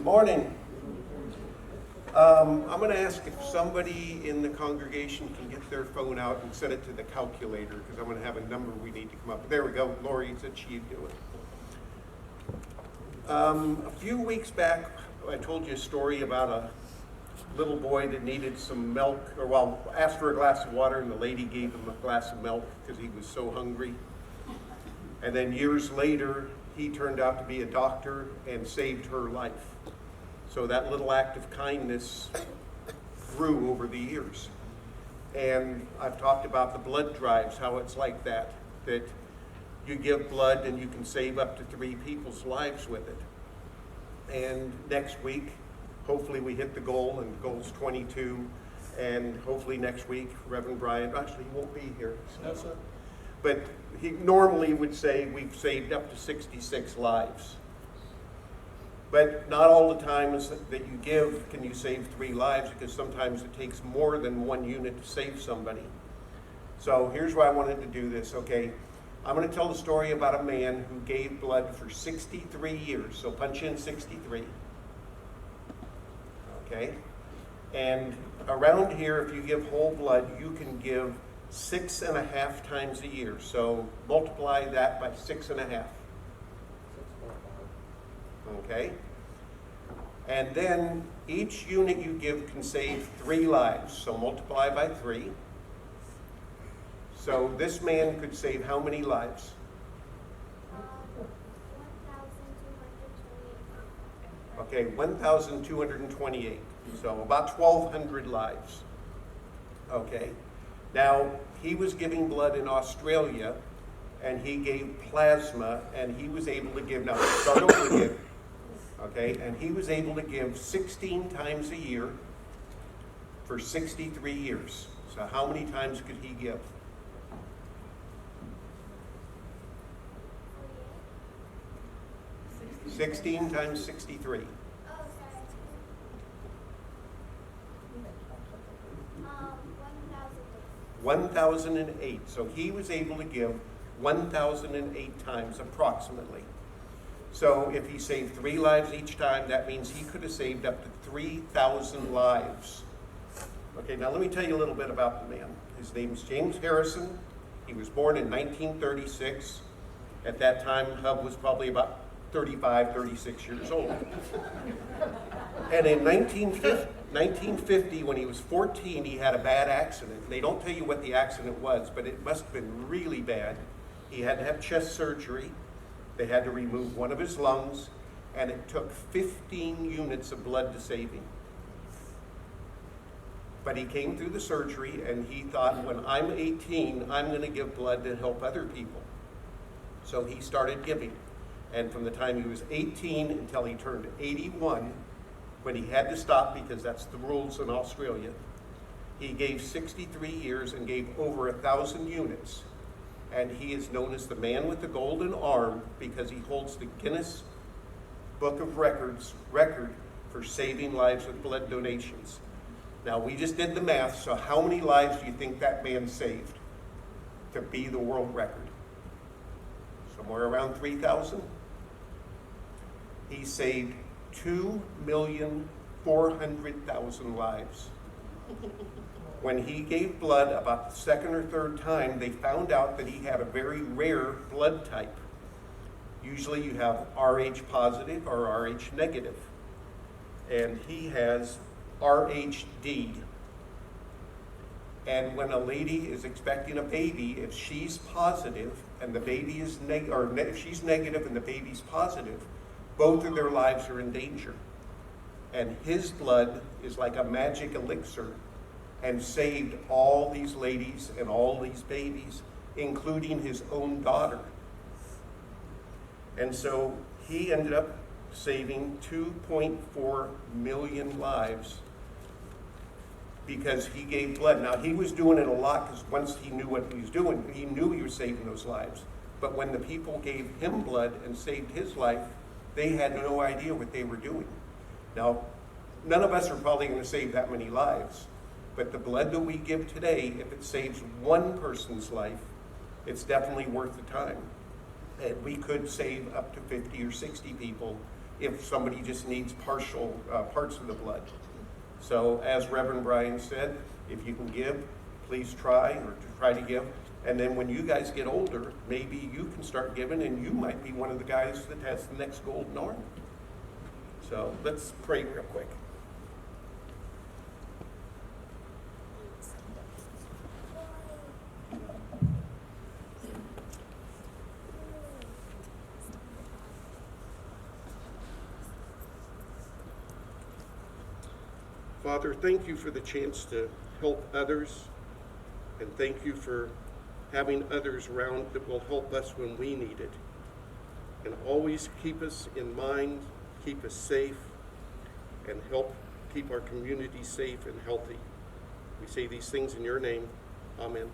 morning. I'm going to ask if somebody in the congregation can get their phone out and set it to the calculator, because I'm going to have a number we need to come up with. There we go. Lori said she'd do it. A few weeks back, I told you a story about a little boy that needed some milk, or asked for a glass of water, and the lady gave him a glass of milk because he was so hungry. And then years later, he turned out to be a doctor and saved her life. So that little act of kindness grew over the years. And I've talked about the blood drives, how it's like that you give blood and you can save up to 3 people's lives with it. And next week, hopefully we hit the goal, and the goal's 22. And hopefully next week, Reverend Brian, actually he won't be here. So. But he normally would say we've saved up to 66 lives. But not all the times that you give can you save 3 lives, because sometimes it takes more than 1 unit to save somebody. So here's why I wanted to do this, okay? I'm going to tell the story about a man who gave blood for 63 years. So punch in 63. Okay? And around here, if you give whole blood, you can give 6.5 times a year. So multiply that by 6.5. Okay? And then each unit you give can save 3 lives. So multiply by 3. So this man could save how many lives? 1,228. Okay, 1,228. So about 1,200 lives. Okay. Now, he was giving blood in Australia, and he gave plasma, and he was able to give, now start over again, okay, and he was able to give 16 times a year for 63 years. So how many times could he give? 16 times 63. Oh, sorry. 1,008. So he was able to give 1,008 times approximately. So if he saved 3 lives each time, that means he could have saved up to 3,000 lives. Okay, now let me tell you a little bit about the man. His name's James Harrison. He was born in 1936. At that time, Hub was probably about 35, 36 years old. And in 1950, when he was 14, he had a bad accident. They don't tell you what the accident was, but it must have been really bad. He had to have chest surgery. They had to remove one of his lungs, and it took 15 units of blood to save him. But he came through the surgery, and he thought, when I'm 18, I'm going to give blood to help other people. So he started giving. And from the time he was 18 until he turned 81, when he had to stop because that's the rules in Australia, he gave 63 years and gave over 1,000 units. And he is known as the man with the golden arm because he holds the Guinness Book of Records record for saving lives with blood donations. Now, we just did the math, so how many lives do you think that man saved to be the world record? Somewhere around 3,000? He saved 2,400,000 lives. When he gave blood about the 2nd or 3rd time, they found out that he had a very rare blood type. Usually you have Rh positive or Rh negative. And he has RhD. And when a lady is expecting a baby, if she's positive and the baby is if she's negative and the baby's positive, both of their lives are in danger. And his blood is like a magic elixir and saved all these ladies and all these babies, including his own daughter. And so he ended up saving 2.4 million lives because he gave blood. Now, he was doing it a lot because once he knew what he was doing, he knew he was saving those lives. But when the people gave him blood and saved his life, they had no idea what they were doing. Now, none of us are probably going to save that many lives, but the blood that we give today, if it saves one person's life, it's definitely worth the time. And we could save up to 50 or 60 people if somebody just needs partial parts of the blood. So as Reverend Brian said, if you can give, please try to give. And then when you guys get older, maybe you can start giving and you might be one of the guys that has the next golden arm. So let's pray real quick. Father, thank you for the chance to help others, and thank you for having others around that will help us when we need it. And always keep us in mind, keep us safe, and help keep our community safe and healthy. We say these things in your name. Amen.